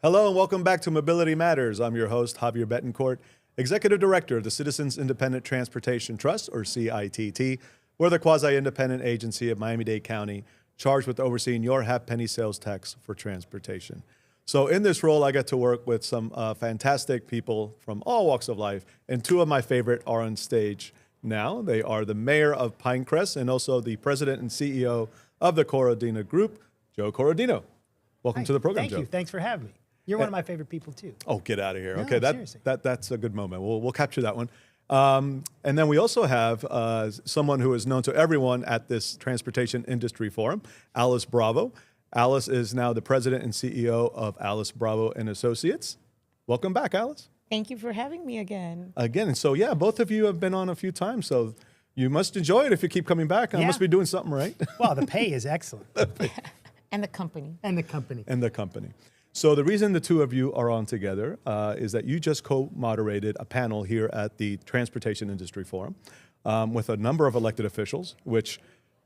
Hello and welcome back to Mobility Matters. I'm your host, Javier Betancourt, Executive Director of the Citizens Independent Transportation Trust, or CITT. We're the quasi-independent agency of Miami-Dade County charged with overseeing your half-penny sales tax for transportation. So in this role, I get to work with some fantastic people from all walks of life, and two of my favorite are on stage now. They are the mayor of Pinecrest and also the president and CEO of the Corradino Group, Joe Corradino. Welcome to the program, Thank Joe. you. Thanks for having me. You're one of my favorite people, too. Oh, get out of here. No, Okay, seriously. that's a good moment. We'll capture that one. And then we also have someone who is known to everyone at this Transportation Industry Forum, Alice Bravo. Alice is now the president and CEO of Alice Bravo and Associates. Welcome back, Alice. Thank you for having me again. Again, so yeah, both of you have been on a few times, so you must enjoy it if you keep coming back. I must be doing something right. Well, the pay is excellent. And the company. And the company. And the company. So the reason the two of you are on together is that you just co-moderated a panel here at the Transportation Industry Forum with a number of elected officials, which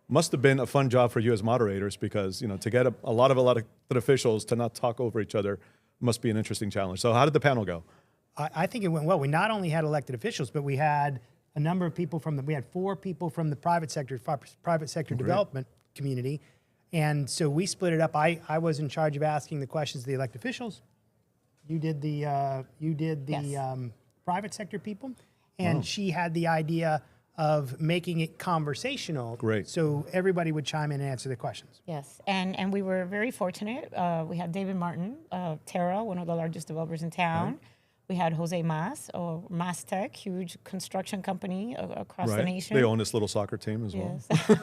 must have been a fun job for you as moderators because, you know, to get a lot of elected officials to not talk over each other must be an interesting challenge. So how did the panel go? I think it went well. We not only had elected officials, but we had a number of people we had 4 people from the private sector development community. And so we split it up. I was in charge of asking the questions to the elected officials. You did the Yes. Private sector people, and she had the idea of making it conversational. Great. So everybody would chime in and answer the questions. Yes, and we were very fortunate. We had David Martin, Terra, one of the largest developers in town. We had Jose Mas, or Mas Tech, huge construction company across the nation. They own this little soccer team as well. Yes.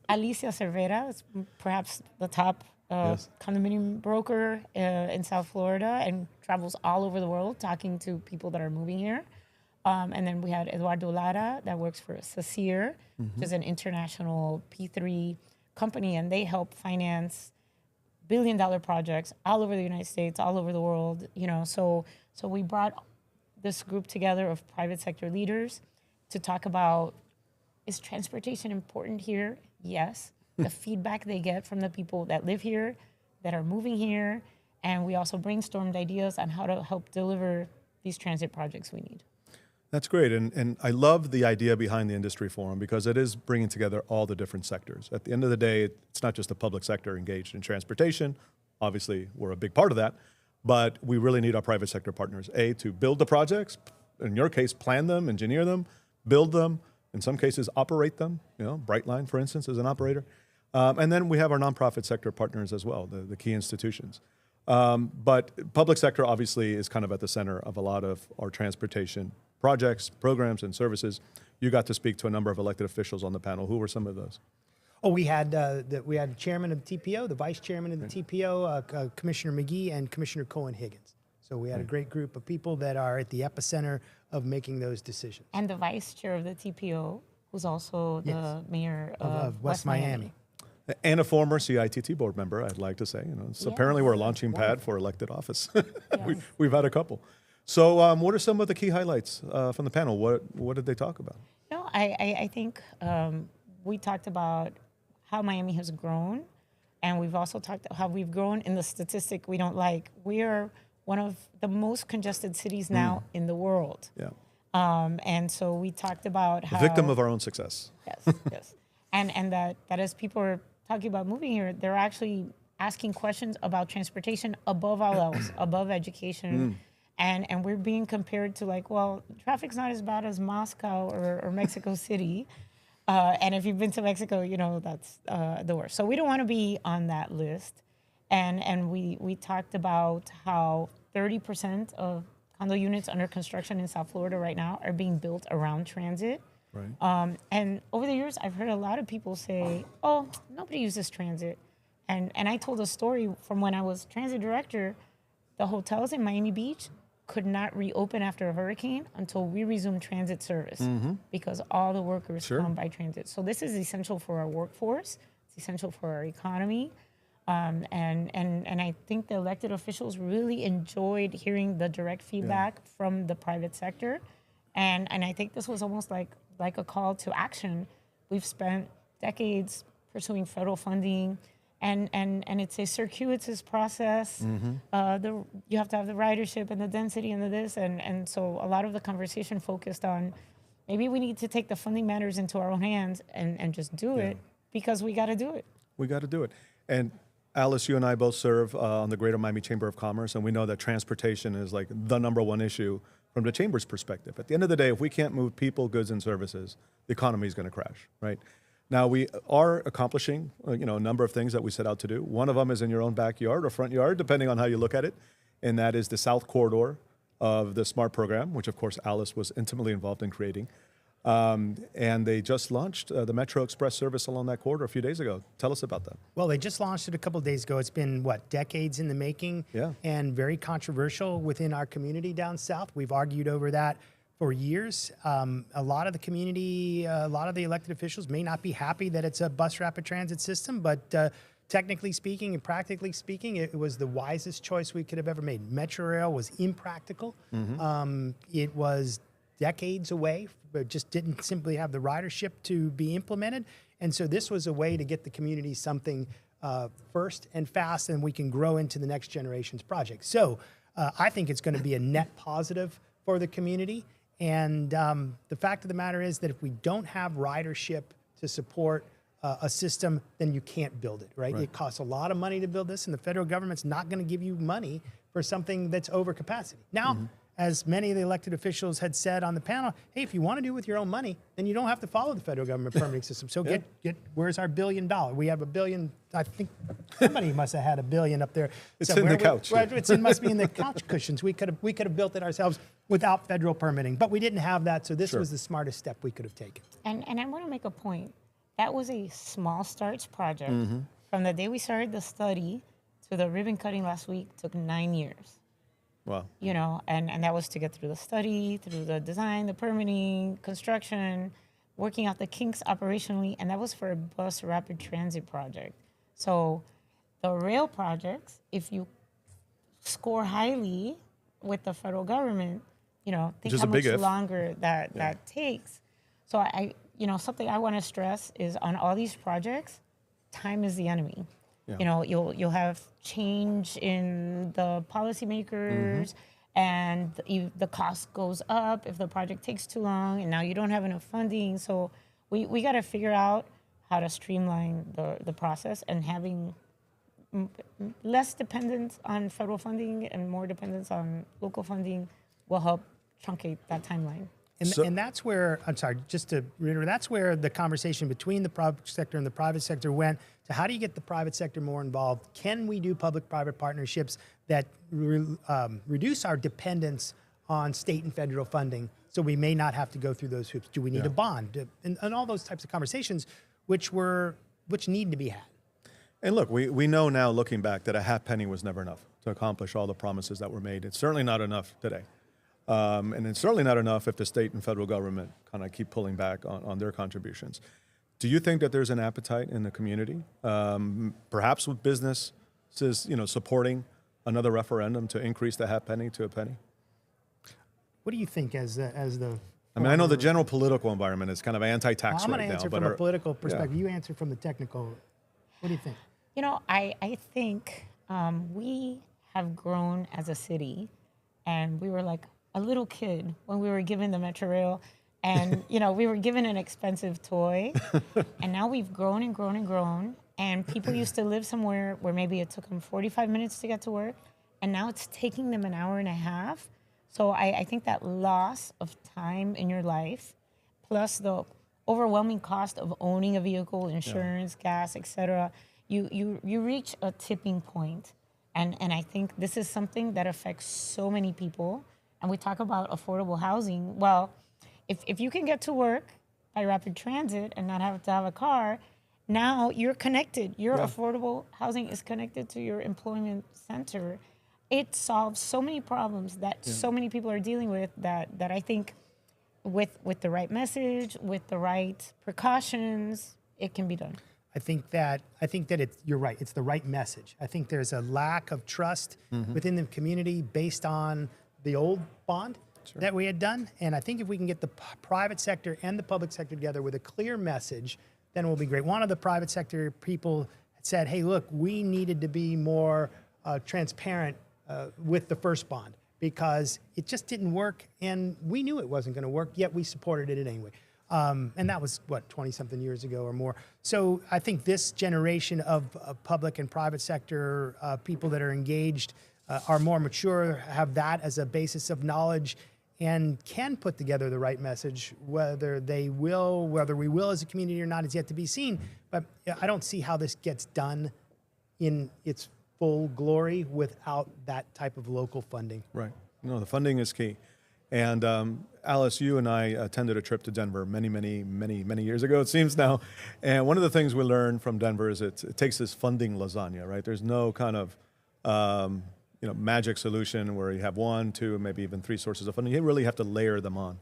Alicia Cervera is perhaps the top condominium broker in South Florida and travels all over the world talking to people that are moving here. And then we had Eduardo Lara that works for Sasir, which is an international P3 company, and they help finance billion-dollar projects all over the United States, all over the world. You know, so we brought this group together of private sector leaders to talk about, is transportation important here? Yes. The feedback they get from the people that live here, that are moving here, and we also brainstormed ideas on how to help deliver these transit projects we need. That's great, and I love the idea behind the industry forum because it is bringing together all the different sectors. At the end of the day, it's not just the public sector engaged in transportation. Obviously, we're a big part of that, but we really need our private sector partners, to build the projects, in your case, plan them, engineer them, build them, in some cases, operate them. You know, Brightline, for instance, is an operator. And then we have our nonprofit sector partners as well, the key institutions. But public sector obviously is kind of at the center of a lot of our transportation projects, programs, and services. You got to speak to a number of elected officials on the panel. Who were some of those? Oh, we had the chairman of the TPO, the vice chairman of the TPO, Commissioner McGee, and Commissioner Cohen-Higgins. So we had a great group of people that are at the epicenter of making those decisions. And the vice chair of the TPO, who's also the mayor of West Miami. And a former CITT board member, I'd like to say. You know, so apparently we're a launching pad for elected office. We've had a couple. So what are some of the key highlights from the panel? What did they talk about? No, I think we talked about how Miami has grown, and we've also talked about how we've grown in the statistic we don't like. We are one of the most congested cities now in the world. Yeah. And so we talked about how... The victim of our own success. Yes, yes. And that as people are talking about moving here, they're actually asking questions about transportation above all else, above education. And we're being compared to like, well, traffic's not as bad as Moscow or Mexico City. And if you've been to Mexico, you know that's the worst. So we don't want to be on that list. And we talked about how 30% of condo units under construction in South Florida right now are being built around transit. Right. And over the years, I've heard a lot of people say, oh, nobody uses transit. And I told a story from when I was transit director. The hotels in Miami Beach could not reopen after a hurricane until we resumed transit service because all the workers come by transit. So this is essential for our workforce. It's essential for our economy. And I think the elected officials really enjoyed hearing the direct feedback from the private sector. And I think this was almost like a call to action. We've spent decades pursuing federal funding and it's a circuitous process. You have to have the ridership and the density and the this, and so a lot of the conversation focused on maybe we need to take the funding matters into our own hands and just do it because we got to do it. We got to do it. And Alice, you and I both serve on the Greater Miami Chamber of Commerce, and we know that transportation is like the #1 issue from the Chamber's perspective. At the end of the day, if we can't move people, goods, and services, the economy is going to crash, right? Now, we are accomplishing a number of things that we set out to do. One of them is in your own backyard or front yard, depending on how you look at it, and that is the South Corridor of the SMART program, which, of course, Alice was intimately involved in creating. And they just launched the Metro Express service along that corridor a few days ago. Tell us about that. Well, they just launched it a couple of days ago. It's been, decades in the making, and very controversial within our community down south. We've argued over that for years. A lot of the community, a lot of the elected officials may not be happy that it's a bus rapid transit system, but technically speaking and practically speaking, it was the wisest choice we could have ever made. Metro Rail was impractical. It was decades away, but just didn't simply have the ridership to be implemented. And so this was a way to get the community something first and fast, and we can grow into the next generation's project. So I think it's going to be a net positive for the community. And the fact of the matter is that if we don't have ridership to support a system, then you can't build it, right? It costs a lot of money to build this, and the federal government's not going to give you money for something that's over capacity. Now, as many of the elected officials had said on the panel, hey, if you want to do it with your own money, then you don't have to follow the federal government permitting system. So get where's our $1 billion? We have $1 billion. I think somebody must have had $1 billion up there. It's somewhere. In the couch. It must be in the couch cushions. We could have built it ourselves without federal permitting, but we didn't have that. So this was the smartest step we could have taken. And I want to make a point. That was a small starts project. From the day we started the study to the ribbon cutting last week took 9 years. Wow. And that was to get through the study, through the design, the permitting, construction, working out the kinks operationally, and that was for a bus rapid transit project. So the rail projects, if you score highly with the federal government, think how much longer that takes. So I something I want to stress is on all these projects, time is the enemy. Yeah. You'll have change in the policymakers, and the cost goes up if the project takes too long, and now you don't have enough funding. So we got to figure out how to streamline the process, and having less dependence on federal funding and more dependence on local funding will help truncate that timeline. And that's where, I'm sorry, just to reiterate, that's where the conversation between the public sector and the private sector went to how do you get the private sector more involved? Can we do public-private partnerships that reduce our dependence on state and federal funding so we may not have to go through those hoops? Do we need a bond? And all those types of conversations which need to be had. And look, we know now, looking back, that a half penny was never enough to accomplish all the promises that were made. It's certainly not enough today. And it's certainly not enough if the state and federal government kind of keep pulling back on their contributions. Do you think that there's an appetite in the community, perhaps with businesses, supporting another referendum to increase the half penny to a penny? What do you think as the? I mean, I know the general political environment is kind of anti-tax right now. I'm going to answer from a political perspective. You answer from the technical. What do you think? I think we have grown as a city, and we were like a little kid when we were given the Metro Rail, and we were given an expensive toy, and now we've grown and grown and grown, and people used to live somewhere where maybe it took them 45 minutes to get to work, and now it's taking them an hour and a half. So I think that loss of time in your life, plus the overwhelming cost of owning a vehicle, insurance, gas, etc., you reach a tipping point, and I think this is something that affects so many people. And we talk about affordable housing. Well, if you can get to work by rapid transit and not have to have a car, now you're connected. Your affordable housing is connected to your employment center. It solves so many problems that so many people are dealing with that I think with the right message, with the right precautions, it can be done. I think that you're right. It's the right message. I think there's a lack of trust within the community based on the old bond that we had done. And I think if we can get the private sector and the public sector together with a clear message, then it will be great. One of the private sector people said, hey, look, we needed to be more transparent with the first bond because it just didn't work, and we knew it wasn't going to work, yet we supported it anyway. And that was, 20-something years ago or more. So I think this generation of public and private sector people that are engaged are more mature, have that as a basis of knowledge, and can put together the right message. Whether we will as a community or not is yet to be seen. But I don't see how this gets done in its full glory without that type of local funding. Right. No, the funding is key. And Alice, you and I attended a trip to Denver many years ago, it seems now. And one of the things we learned from Denver is it takes this funding lasagna, right? There's no kind of magic solution where you have 1, 2, maybe even 3 sources of funding. You really have to layer them on.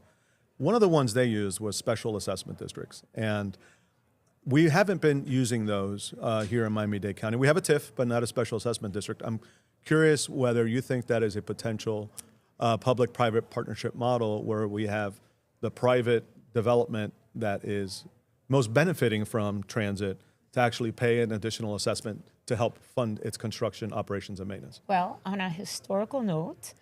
One of the ones they used was special assessment districts. And we haven't been using those here in Miami-Dade County. We have a TIF, but not a special assessment district. I'm curious whether you think that is a potential public-private partnership model where we have the private development that is most benefiting from transit to actually pay an additional assessment to help fund its construction, operations, and maintenance. Well, on a historical note,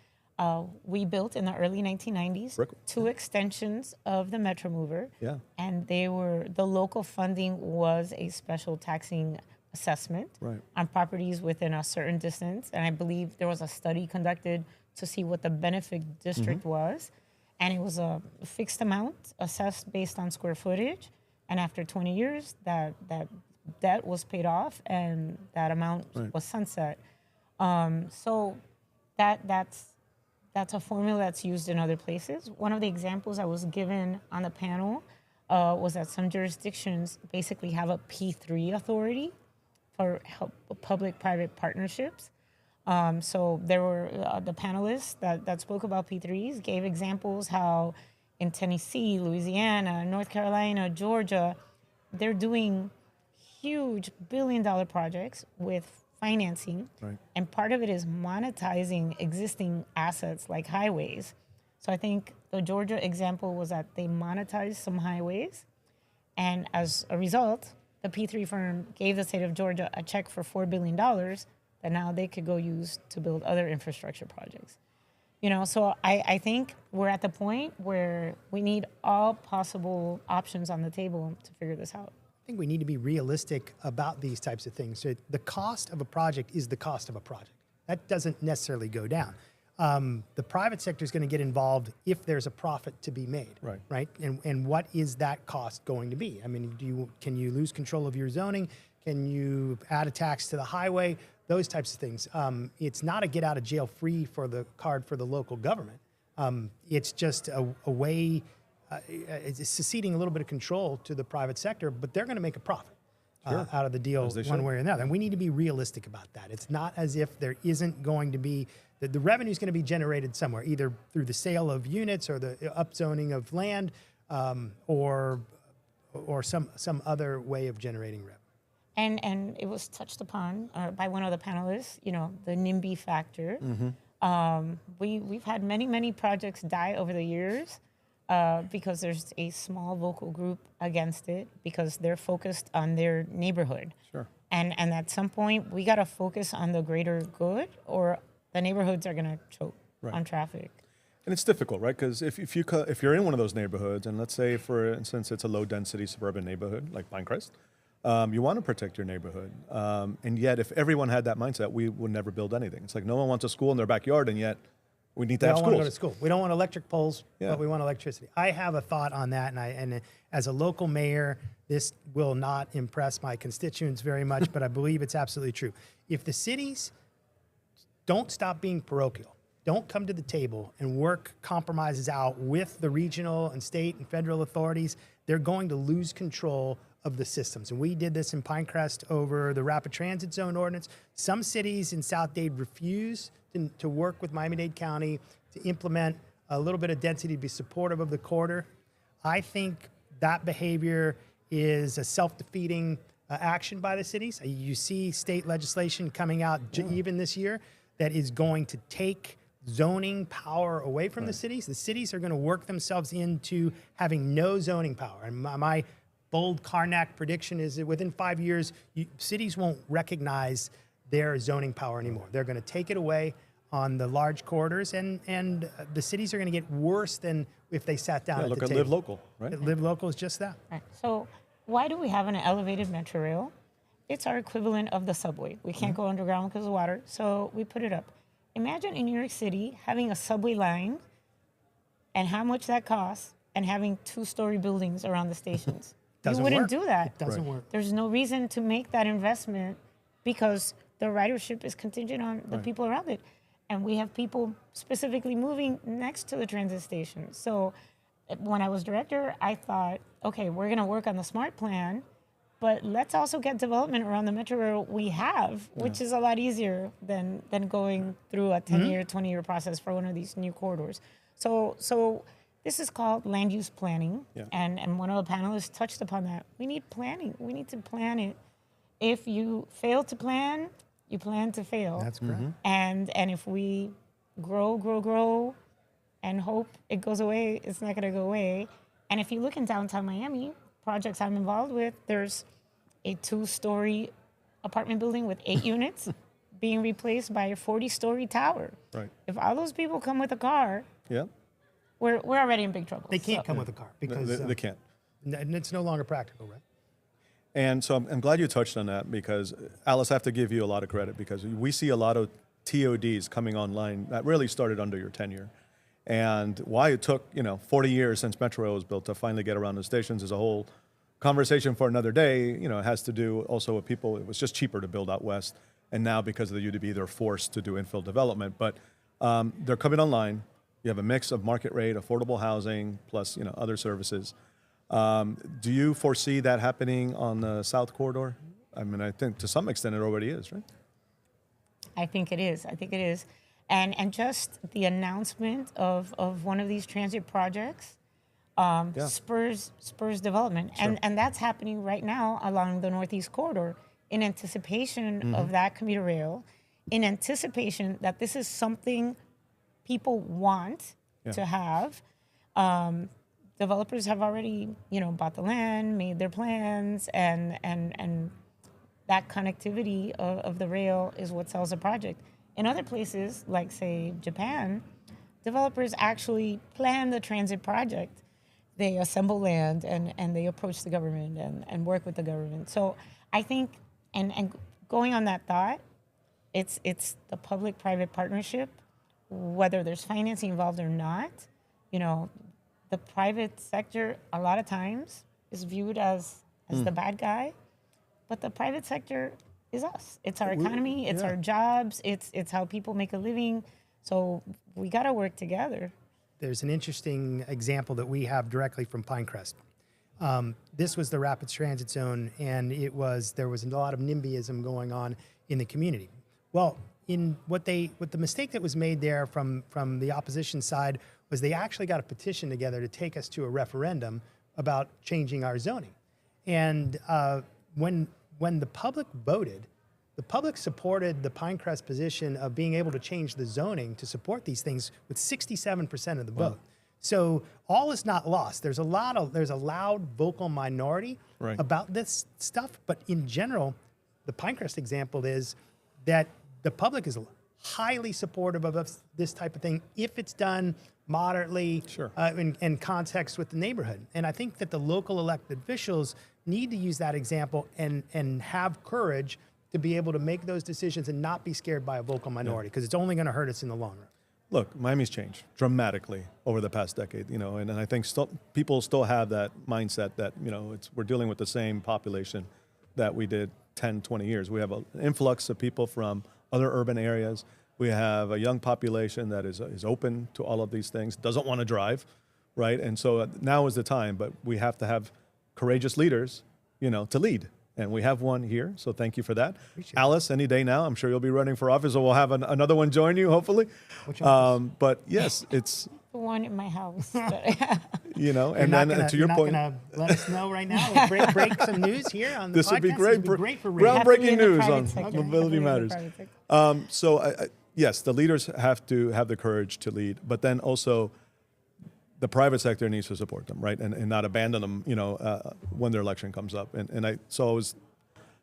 we built in the early 1990s 2 extensions of the Metro Mover. Yeah. And the local funding was a special taxing assessment on properties within a certain distance. And I believe there was a study conducted to see what the benefit district was. And it was a fixed amount assessed based on square footage. And after 20 years, that debt was paid off and that amount was sunset. So that's a formula that's used in other places. One of the examples I was given on the panel was that some jurisdictions basically have a P3 authority for public-private partnerships. So there were the panelists that spoke about P3s gave examples how in Tennessee, Louisiana, North Carolina, Georgia, they're doing huge billion-dollar projects with financing, and part of it is monetizing existing assets like highways. So I think the Georgia example was that they monetized some highways, and as a result, the P3 firm gave the state of Georgia a check for $4 billion that now they could go use to build other infrastructure projects. So I think we're at the point where we need all possible options on the table to figure this out. I think we need to be realistic about these types of things. So the cost of a project is the cost of a project. That doesn't necessarily go down. The private sector is going to get involved if there's a profit to be made, right? And what is that cost going to be? I mean, can you lose control of your zoning? Can you add a tax to the highway? Those types of things. It's not a get out of jail free for the card for the local government. It's just a way. It's seceding a little bit of control to the private sector, but they're going to make a profit out of the deal one way or another. And we need to be realistic about that. It's not as if there isn't going to be, the revenue is going to be generated somewhere, either through the sale of units or the upzoning of land or some other way of generating revenue. And it was touched upon by one of the panelists, the NIMBY factor. We've had many projects die over the years. Because there's a small vocal group against it because they're focused on their neighborhood. Sure. And at some point, we got to focus on the greater good or the neighborhoods are going to choke on traffic. And it's difficult, right? Because if you're in one of those neighborhoods, and let's say, for instance, it's a low-density suburban neighborhood like Pinecrest, you want to protect your neighborhood. And yet, if everyone had that mindset, we would never build anything. It's like no one wants a school in their backyard, and yet we need to have schools. We don't want to go to school. We don't want electric poles, but we want electricity. I have a thought on that, and as a local mayor, this will not impress my constituents very much, but I believe it's absolutely true. If the cities don't stop being parochial, don't come to the table and work compromises out with the regional and state and federal authorities, they're going to lose control of the systems. And we did this in Pinecrest over the rapid transit zone ordinance. Some cities in South Dade refuse to work with Miami-Dade County to implement a little bit of density to be supportive of the corridor. I think that behavior is a self-defeating action by the cities. You see state legislation coming out even this year that is going to take zoning power away from the cities. The cities are going to work themselves into having no zoning power. And my bold Karnak prediction is that within 5 years, cities won't recognize their zoning power anymore. They're going to take it away on the large corridors, and the cities are going to get worse than if they sat down at the table. Look at Live Local, right? Live Local is just that. Right. So why do we have an elevated metro rail? It's our equivalent of the subway. We can't go underground because of water, so we put it up. Imagine in New York City having a subway line and how much that costs, and having 2-story buildings around the stations. You wouldn't do that. It doesn't work. There's no reason to make that investment because the ridership is contingent on the people around it. And we have people specifically moving next to the transit station. So when I was director, I thought, okay, we're going to work on the SMART plan, but let's also get development around the metro rail we have, which is a lot easier than going through a 10-year, 20-year process for one of these new corridors. So this is called land use planning, and one of the panelists touched upon that. We need planning. We need to plan it. If you fail to plan, you plan to fail. That's correct. And if we grow, and hope it goes away, it's not going to go away. And if you look in downtown Miami, projects I'm involved with, there's a 2-story apartment building with 8 units being replaced by a 40-story tower. Right. If all those people come with a car, we're already in big trouble. They can't come with a car because they can't. And it's no longer practical, right? And so I'm glad you touched on that, because Alice, I have to give you a lot of credit, because we see a lot of TODs coming online that really started under your tenure. And why it took 40 years since Metro Rail was built to finally get around the stations is a whole conversation for another day. It has to do also with people. It was just cheaper to build out west, and now because of the UDB, they're forced to do infill development. But they're coming online. You have a mix of market rate, affordable housing, plus other services. Do you foresee that happening on the South Corridor? I mean, I think to some extent it already is, right? I think it is. And just the announcement of one of these transit projects spurs development. Sure. And that's happening right now along the Northeast Corridor in anticipation of that commuter rail, in anticipation that this is something people want to have. Developers have already, bought the land, made their plans, and that connectivity of the rail is what sells a project. In other places, like say Japan, developers actually plan the transit project. They assemble land and they approach the government and work with the government. So I think, and going on that thought, it's the public-private partnership, whether there's financing involved or not. The private sector a lot of times is viewed as the bad guy, but the private sector is us. It's our economy, it's our jobs, it's how people make a living. So we got to work together. There's an interesting example that we have directly from Pinecrest. This was the Rapids Transit Zone, and there was a lot of NIMBYism going on in the community. Well, what the mistake that was made there from the opposition side was they actually got a petition together to take us to a referendum about changing our zoning. And when the public voted, the public supported the Pinecrest position of being able to change the zoning to support these things with 67% of the vote. So all is not lost. There's a loud vocal minority about this stuff, but in general, the Pinecrest example is that the public is highly supportive of this type of thing if it's done moderately in context with the neighborhood. And I think that the local elected officials need to use that example and have courage to be able to make those decisions and not be scared by a vocal minority, because it's only going to hurt us in the long run. Look, Miami's changed dramatically over the past decade, and I think people still have that mindset that, we're dealing with the same population that we did 10, 20 years. We have an influx of people from other urban areas. We have a young population that is open to all of these things, doesn't want to drive, right? And so now is the time, but we have to have courageous leaders, to lead. And we have one here, so thank you for that. Alice, any day now, I'm sure you'll be running for office, or we'll have another one join you, hopefully. But yes, it's the one in my house. and then to your point, you're not going to let us know right now. We'll break some news here on the this podcast. would be great. For groundbreaking news on sector. Mobility Matters. So yes, the leaders have to have the courage to lead, but then also the private sector needs to support them, right, and not abandon them, when their election comes up. So I was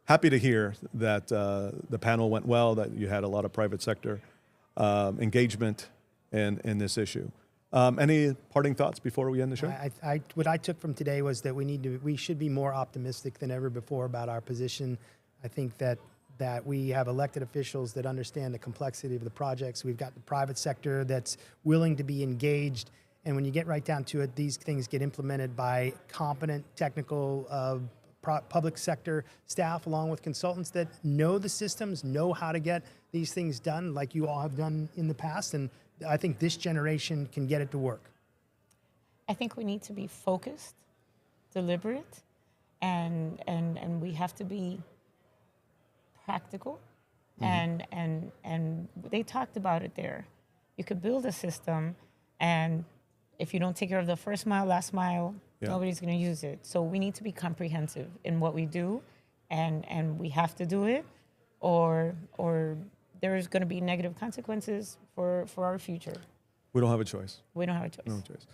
happy to hear that the panel went well, that you had a lot of private sector engagement in this issue. Any parting thoughts before we end the show? What I took from today was that we should be more optimistic than ever before about our position. I think that we have elected officials that understand the complexity of the projects. We've got the private sector that's willing to be engaged. And when you get right down to it, these things get implemented by competent technical public sector staff, along with consultants that know the systems, know how to get these things done like you all have done in the past. And I think this generation can get it to work. I think we need to be focused, deliberate, and we have to be practical. And they talked about it there. You could build a system, and if you don't take care of the first mile, last mile, nobody's going to use it. So we need to be comprehensive in what we do, and we have to do it, or there's going to be negative consequences for our future. We don't have a choice. We don't have a choice. No choice.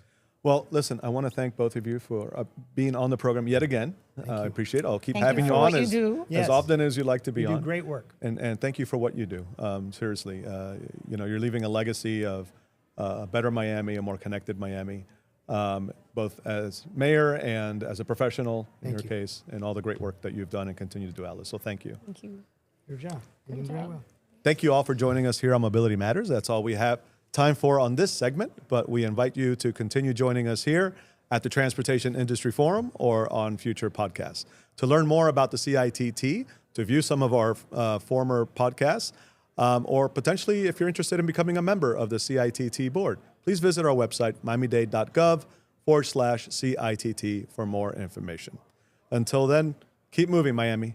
Well, listen, I want to thank both of you for being on the program yet again. I appreciate it. I'll keep having you on as often as you like to be on. You do great work. And thank you for what you do. Seriously, you're leaving a legacy of a better Miami, a more connected Miami, both as mayor and as a professional in your case, and all the great work that you've done and continue to do, Alice. So thank you. Thank you. Good job. You're doing very well. Thank you all for joining us here on Mobility Matters. That's all we have time for on this segment, but we invite you to continue joining us here at the Transportation Industry Forum or on future podcasts. To learn more about the CITT, to view some of our former podcasts, or potentially if you're interested in becoming a member of the CITT board, please visit our website, miamidade.gov/CITT for more information. Until then, keep moving, Miami.